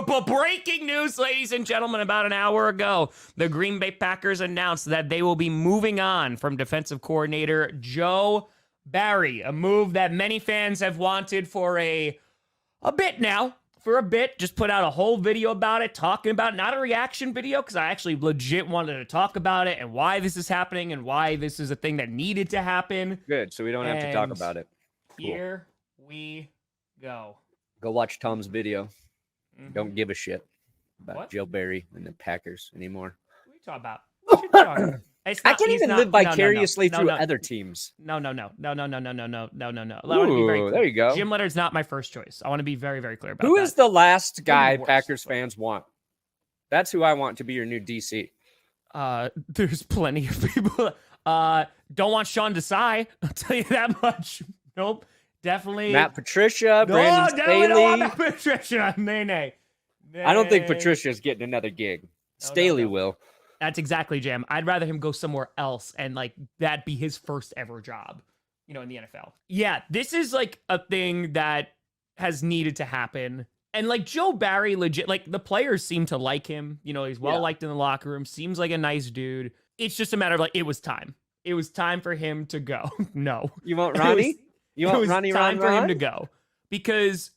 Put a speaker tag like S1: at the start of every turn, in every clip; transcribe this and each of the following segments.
S1: Breaking news, ladies and gentlemen, about an hour ago, the Green Bay Packers announced that they will be moving on from defensive coordinator Joe Barry, a move that many fans have wanted for a bit now. For a bit, just put out a whole video about it, talking about it. Not a reaction video, because I actually legit wanted to talk about it and why this is happening and why this is a thing that needed to happen.
S2: Good, so we don't have to talk about it.
S1: Cool. Here we go.
S2: Go watch Tom's video. Don't give a shit about Joe Barry and the Packers anymore.
S1: What are you talking about? What you talking about?
S2: I can't even live vicariously through other teams.
S1: No. Let me be very clear.
S2: There you go.
S1: Jim Leonard's not my first choice. I want to be very, very clear about that.
S2: Who is the last guy Packers fans want? That's who I want to be your new DC.
S1: There's plenty of people. Don't want Sean Desai. I'll tell you that much. Nope. Definitely.
S2: Matt Patricia, Brandon Staley.
S1: Don't want Matt Patricia. Nay.
S2: I don't think Patricia's getting another gig. Staley will.
S1: That's exactly Jam. I'd rather him go somewhere else and like that be his first ever job, in the NFL. Yeah, this is like a thing that has needed to happen. And like Joe Barry, legit, like the players seem to like him. He's well liked in the locker room. Seems like a nice dude. It's just a matter of like, it was time. It was time for him to go. No.
S2: You want Ronnie?
S1: It was time for him to go. Because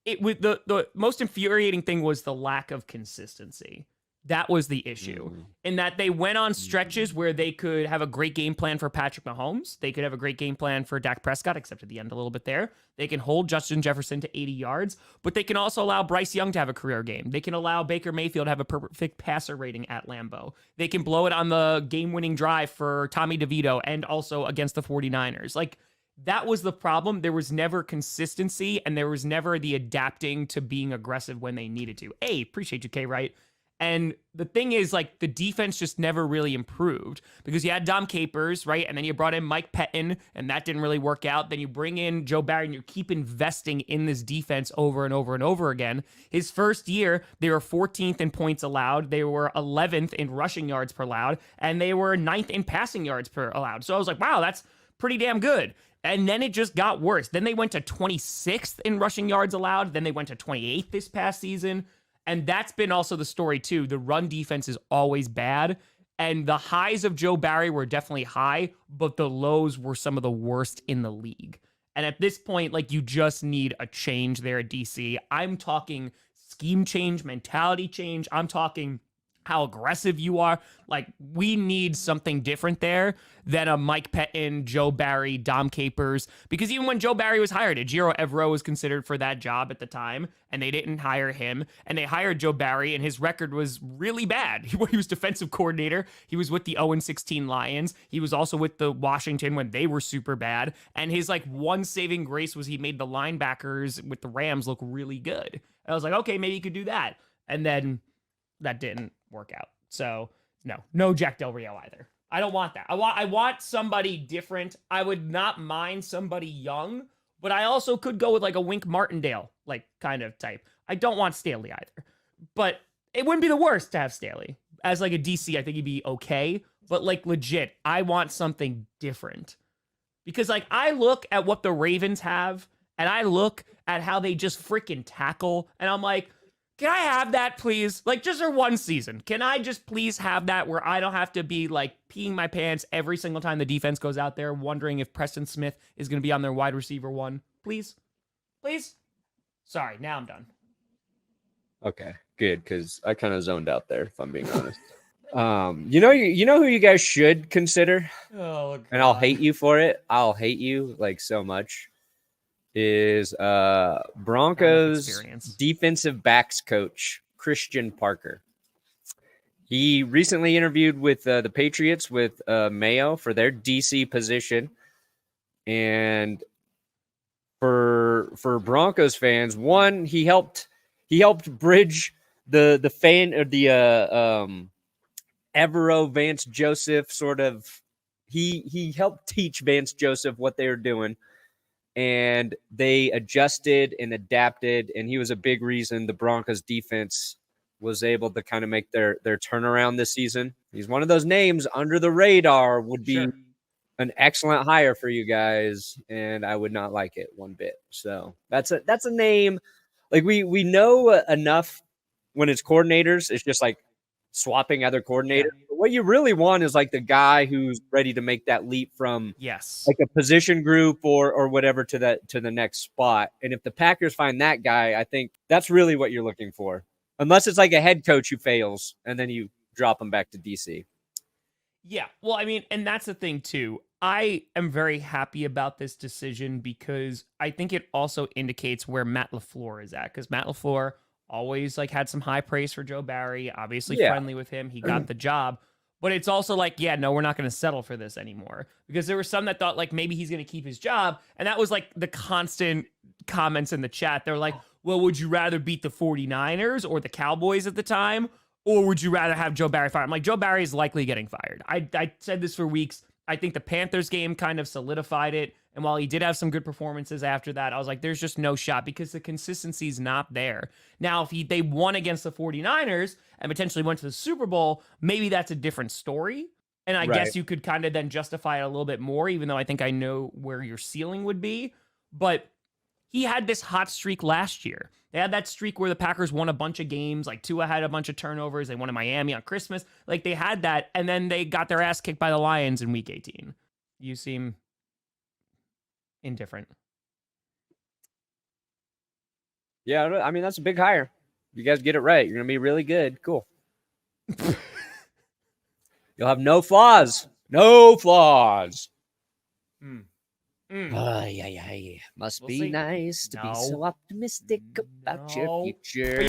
S1: the most infuriating thing was the lack of consistency. That was the issue. In that they went on stretches where they could have a great game plan for Patrick Mahomes. They could have a great game plan for Dak Prescott, except at the end a little bit there. They can hold Justin Jefferson to 80 yards, but they can also allow Bryce Young to have a career game. They can allow Baker Mayfield to have a perfect passer rating at Lambeau. They can blow it on the game-winning drive for Tommy DeVito and also against the 49ers. Like, that was the problem. There was never consistency, and there was never the adapting to being aggressive when they needed to. Appreciate you, K-Wright. And the thing is, like, the defense just never really improved because you had Dom Capers, right? And then you brought in Mike Pettin, and that didn't really work out. Then you bring in Joe Barry, and you keep investing in this defense over and over and over again. His first year, they were 14th in points allowed. They were 11th in rushing yards per allowed, and they were 9th in passing yards per allowed. So I was like, wow, that's pretty damn good. And then it just got worse. Then they went to 26th in rushing yards allowed. Then they went to 28th this past season. And that's been also the story, too. The run defense is always bad. And the highs of Joe Barry were definitely high, but the lows were some of the worst in the league. And at this point, like, you just need a change there at DC. I'm talking scheme change, mentality change. I'm talking how aggressive you are. Like, we need something different there than a Mike Pettin, Joe Barry, Dom Capers. Because even when Joe Barry was hired, Ejiro Evero was considered for that job at the time, and they didn't hire him. And they hired Joe Barry, and his record was really bad. He was defensive coordinator. He was with the 0-16 Lions. He was also with the Washington when they were super bad. And his, like, one saving grace was he made the linebackers with the Rams look really good. And I was like, okay, maybe you could do that. And then that didn't work out. So no Jack Del Rio either. I don't want that. I want somebody different. I would not mind somebody young, but I also could go with like a Wink Martindale, like kind of type. I don't want Staley either, but it wouldn't be the worst to have Staley as like a DC. I think he'd be okay, but like legit, I want something different because like I look at what the Ravens have and I look at how they just freaking tackle and I'm like, can I have that, please? Like, just for one season. Can I just please have that where I don't have to be, like, peeing my pants every single time the defense goes out there wondering if Preston Smith is going to be on their wide receiver one? Please? Please? Sorry, now I'm done.
S2: Okay, good, because I kind of zoned out there, if I'm being honest. You know who you guys should consider?
S1: Oh, God.
S2: And I'll hate you for it. I'll hate you, like, so much. Is Broncos defensive backs coach Christian Parker. He recently interviewed with the Patriots with Mayo for their DC position, and for Broncos fans, one he helped bridge the fan or the Evero Vance Joseph sort of he helped teach Vance Joseph what they were doing. And they adjusted and adapted, and he was a big reason the Broncos defense was able to kind of make their turnaround this season. He's one of those names under the radar, would be an excellent hire for you guys, and I would not like it one bit. So that's a name. Like we know enough when it's coordinators, it's just like swapping other coordinators.
S1: Yeah.
S2: But what you really want is like the guy who's ready to make that leap from like a position group or whatever to the next spot. And if the Packers find that guy, I think that's really what you're looking for. Unless it's like a head coach who fails and then you drop him back to DC.
S1: Yeah. Well, I mean, and that's the thing too. I am very happy about this decision because I think it also indicates where Matt LaFleur is at. Because Matt LaFleur always like had some high praise for Joe Barry, obviously friendly with him. He got the job. But it's also like, yeah, no, we're not going to settle for this anymore. Because there were some that thought like maybe he's going to keep his job. And that was like the constant comments in the chat. They're like, well, would you rather beat the 49ers or the Cowboys at the time? Or would you rather have Joe Barry fired? I'm like, Joe Barry is likely getting fired. I said this for weeks. I think the Panthers game kind of solidified it. And while he did have some good performances after that, I was like, there's just no shot because the consistency is not there. Now, if they won against the 49ers and potentially went to the Super Bowl, maybe that's a different story. And I guess you could kind of then justify it a little bit more, even though I think I know where your ceiling would be. But he had this hot streak last year. They had that streak where the Packers won a bunch of games. Like Tua had a bunch of turnovers. They won in Miami on Christmas. Like they had that. And then they got their ass kicked by the Lions in week 18. You seem indifferent.
S2: Yeah, I mean, that's a big hire. You guys get it right. You're going to be really good. Cool. You'll have no flaws. No flaws. Yeah. Must be nice to be so optimistic about your future.